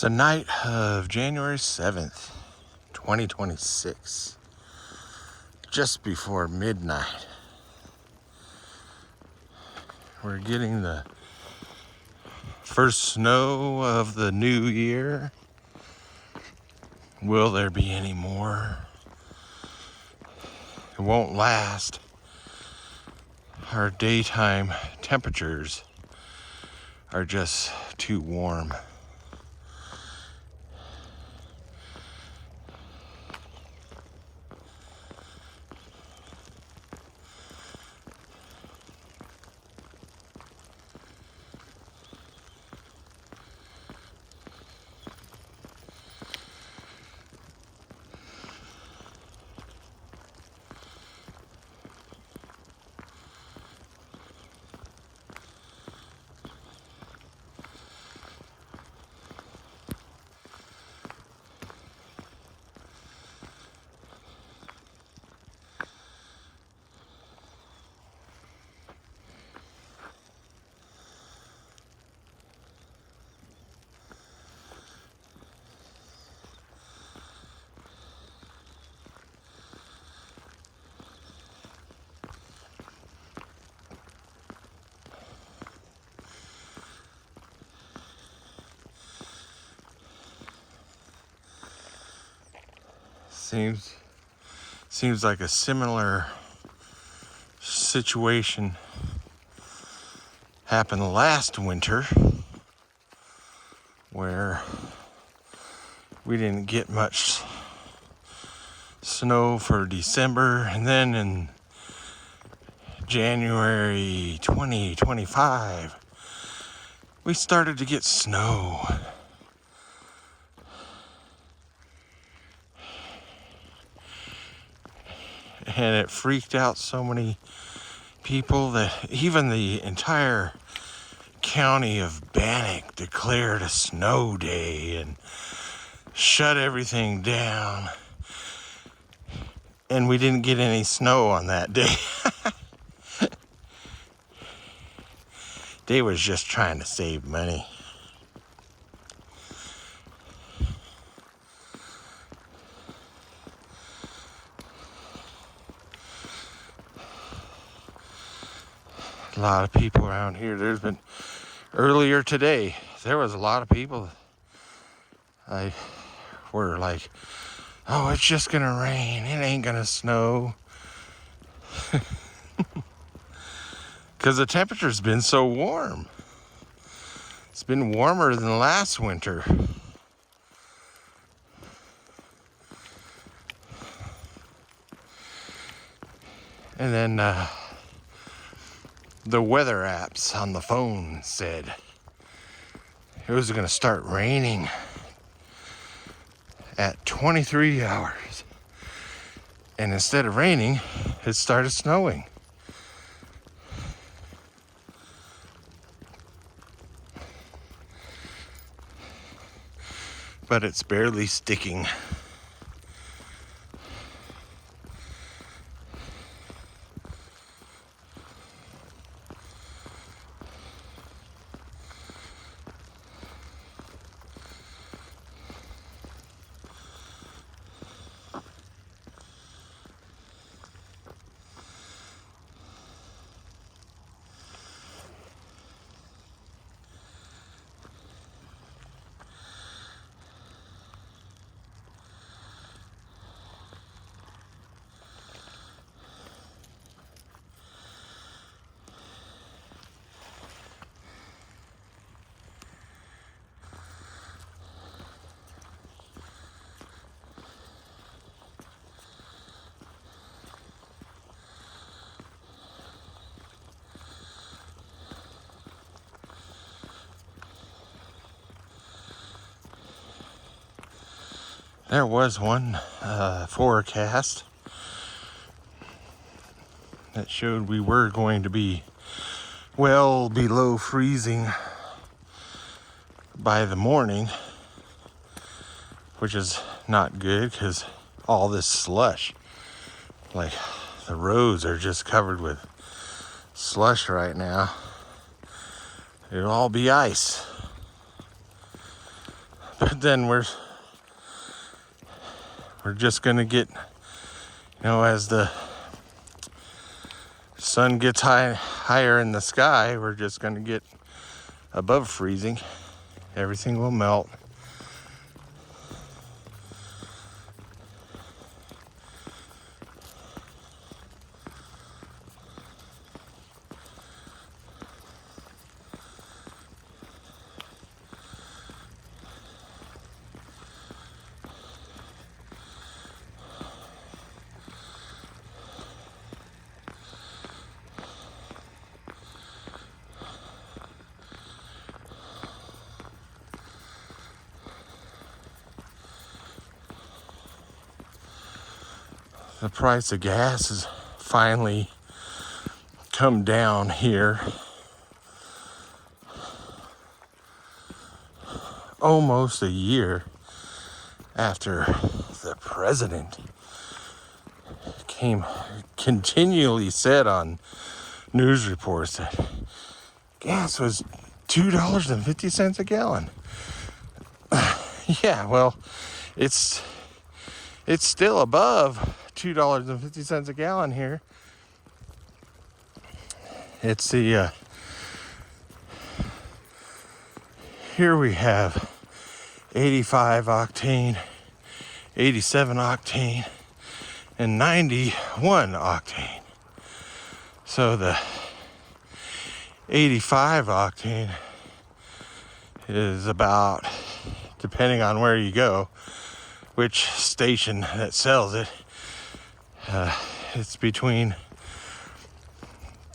It's the night of January 7th, 2026, just before midnight. We're getting the first snow of the new year. Will there be any more? It won't last. Our daytime temperatures are just too warm. Seems like a similar situation happened last winter, where we didn't get much snow for December, and then in January 2025 we started to get snow. And it freaked out so many people that even the entire county of Bannock declared a snow day and shut everything down. And we didn't get any snow on that day. They was just trying to save money. A lot of people around here. There's been earlier today, there was a lot of people. I were like, oh, it's just gonna rain, it ain't gonna snow. Because the temperature's been so warm. It's been warmer than last winter. And then the weather apps on the phone said it was going to start raining at 23 hours. And instead of raining, it started snowing. But it's barely sticking. There was one forecast that showed we were going to be well below freezing by the morning, which is not good because all this slush, like the roads are just covered with slush right now. It'll all be ice. But then we're just gonna get, as the sun gets higher in the sky, we're just gonna get above freezing. Everything will melt. The price of gas has finally come down here. Almost a year after the president continually said on news reports that gas was $2.50 a gallon. Yeah, well, it's still above $2.50 a gallon here. It's the here we have 85 octane, 87 octane, and 91 octane. So the 85 octane is about, depending on where you go, which station that sells it, it's between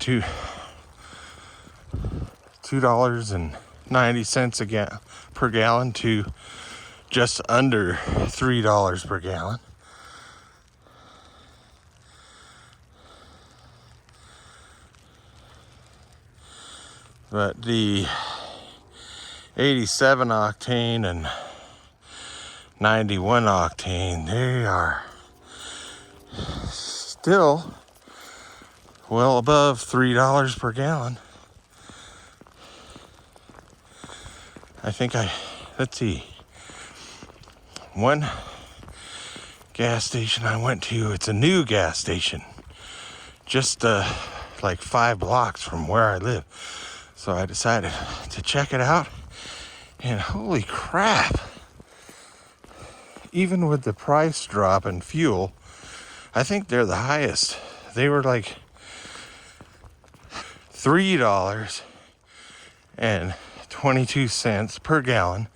$2.90 per gallon to just under $3 per gallon. But the 87 octane and 91 octane, they are still well above $3 per gallon. I think let's see, one gas station I went to, it's a new gas station, just like 5 blocks from where I live. So I decided to check it out, and holy crap, even with the price drop in fuel, I think they're the highest. They were like $3.22 per gallon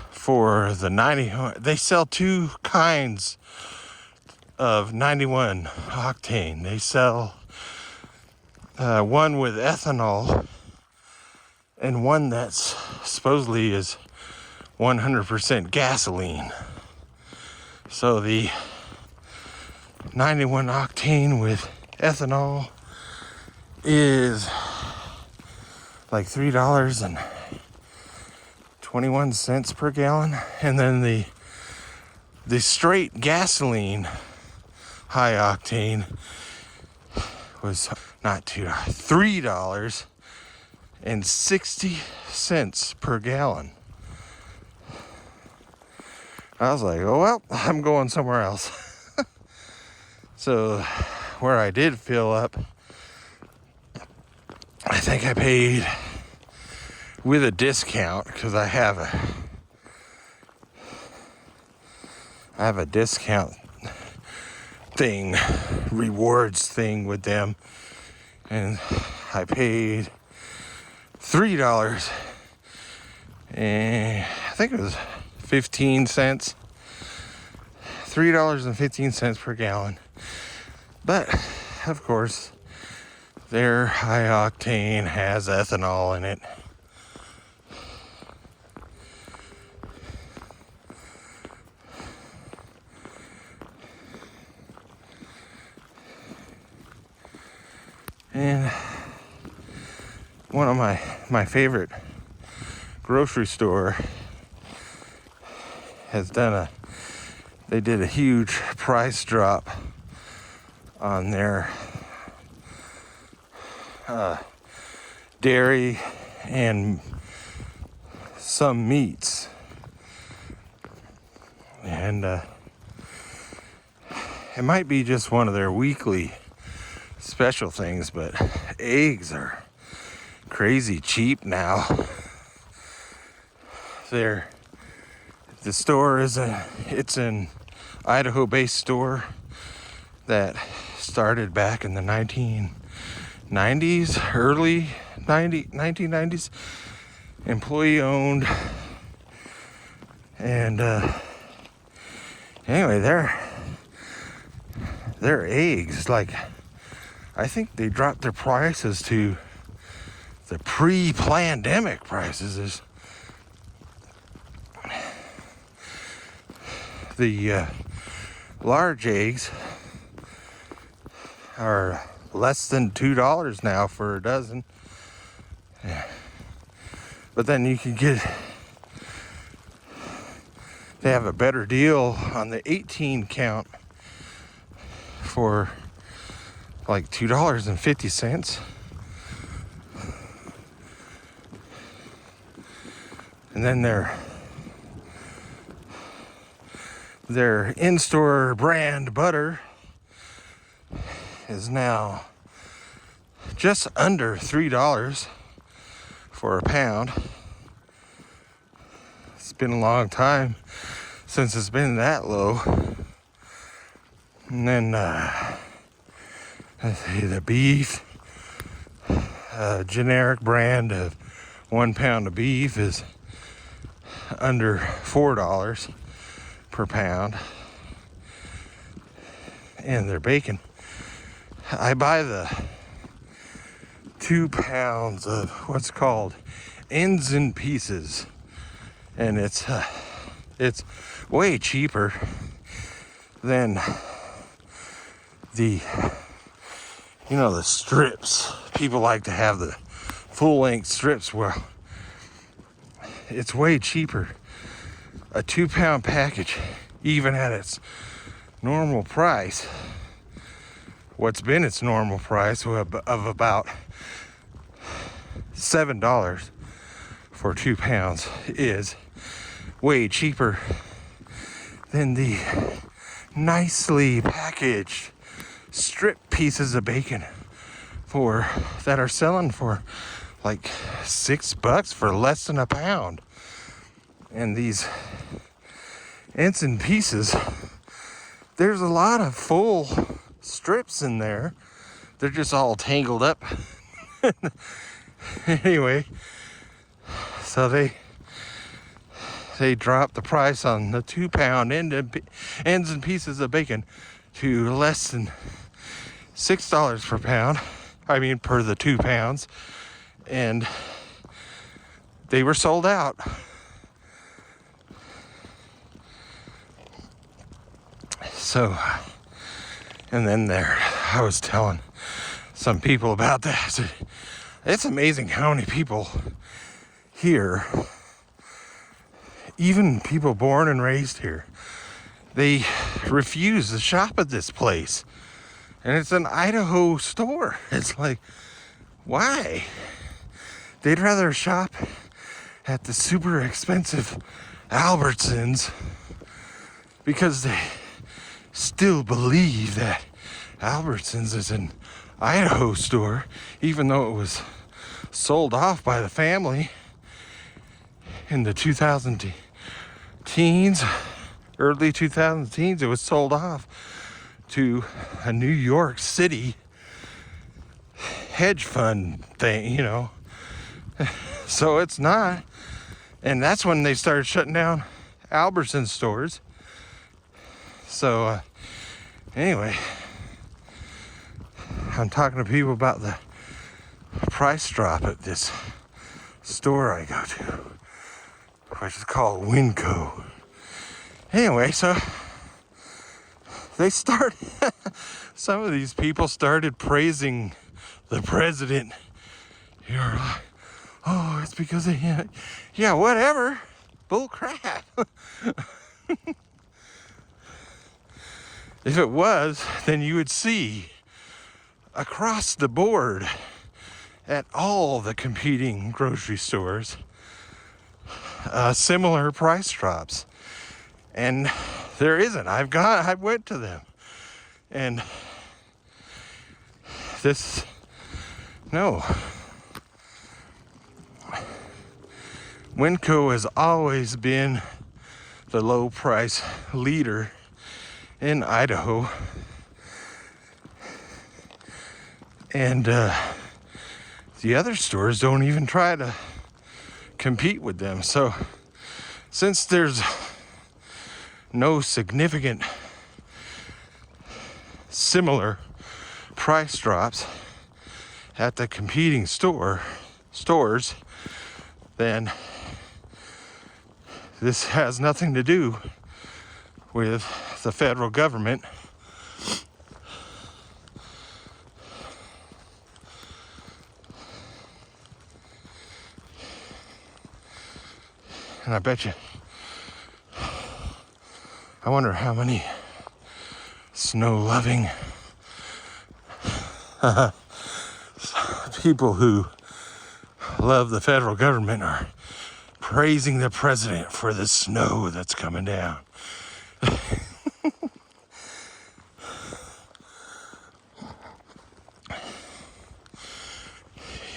for the 90. They sell two kinds of 91 octane. They sell one with ethanol and one that's supposedly is 100% gasoline. So the 91 octane with ethanol is like $3.21 per gallon, and then the straight gasoline high octane was not $3.60 per gallon. I was like, oh well, I'm going somewhere else. So where I did fill up, I think I paid with a discount, because I have a discount thing, rewards thing with them, and I paid $3 and I think it was 15 cents, $3.15 per gallon. But of course their high octane has ethanol in it. And one of my favorite grocery store has they did a huge price drop on their dairy and some meats. And it might be just one of their weekly special things, but eggs are crazy cheap now. The store is it's an Idaho-based store that started back in the 1990s, early 1990s, employee owned. And anyway, their eggs, like, I think they dropped their prices to the pre-pandemic prices. The large eggs are less than $2 now for a dozen. Yeah. But then you can they have a better deal on the 18 count for like $2.50. And then their in-store brand butter is now just under $3 for a pound. It's been a long time since it's been that low. And then let's see, the beef, generic brand of 1 pound of beef is under $4 per pound. And their bacon, I buy the 2 pounds of what's called ends and pieces, and it's way cheaper than the strips. People like to have the full-length strips. Well, it's way cheaper. A 2 pound package, even at its normal price, what's been its normal price of about $7 for 2 pounds, is way cheaper than the nicely packaged strip pieces of bacon that are selling for like $6 for less than a pound. And these ends and pieces, there's a lot of full strips in there. They're just all tangled up. Anyway, so they dropped the price on the 2 pound ends and pieces of bacon to less than $6 per pound. I mean, per the 2 pounds. And they were sold out. So, and then I was telling some people about that. It's amazing how many people here, even people born and raised here, they refuse to shop at this place. And it's an Idaho store. It's like, why? They'd rather shop at the super expensive Albertsons because they still believe that Albertsons is an Idaho store, even though it was sold off by the family in the 2000 teens, early 2000 teens. It was sold off to a New York City hedge fund thing, So it's not. And that's when they started shutting down Albertsons stores. So anyway, I'm talking to people about the price drop at this store I go to, which is called Winco. Anyway, so some of these people started praising the president. You're like, oh, it's because of him. Yeah, whatever. Bull crap. If it was, then you would see across the board at all the competing grocery stores similar price drops. And There isn't. I went to them. And no. Winco has always been the low price leader in Idaho. And the other stores don't even try to compete with them. So since there's no significant similar price drops at the competing stores, then this has nothing to do with the federal government. And I bet you, I wonder how many snow-loving people who love the federal government are praising the president for the snow that's coming down.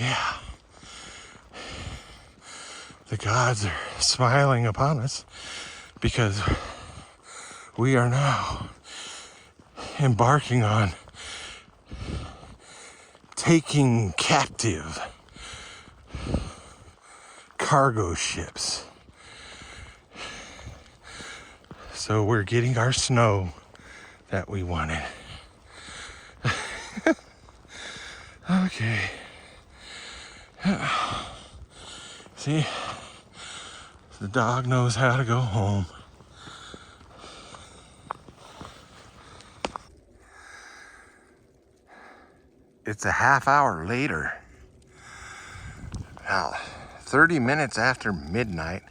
Yeah. The gods are smiling upon us because we are now embarking on taking captive cargo ships. So we're getting our snow that we wanted. Okay. See, the dog knows how to go home. It's a half hour later. About 30 minutes after midnight.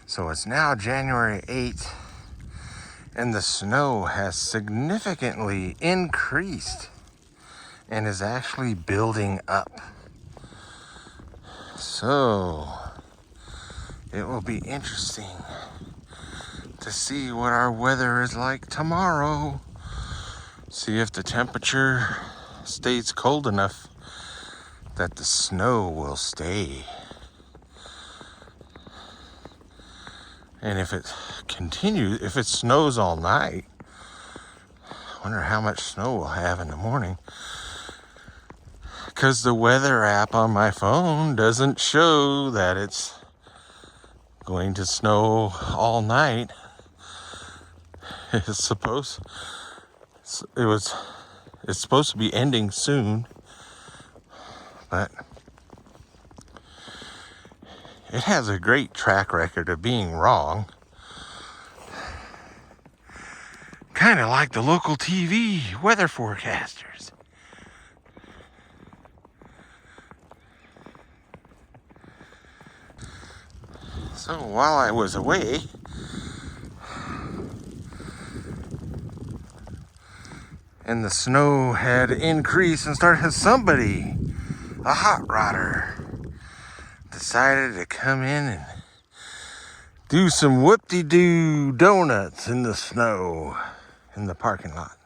So it's now January 8th, and the snow has significantly increased and is actually building up. So it will be interesting to see what our weather is like tomorrow. See if the temperature stays cold enough that the snow will stay. And if it continues, if it snows all night, I wonder how much snow we'll have in the morning. Because the weather app on my phone doesn't show that it's going to snow all night. It's supposed to be ending soon, but it has a great track record of being wrong. Kind of like the local TV weather forecasters. So while I was away, and the snow had increased and started, somebody, a hot rodder, decided to come in and do some whoop-de-doo donuts in the snow in the parking lot.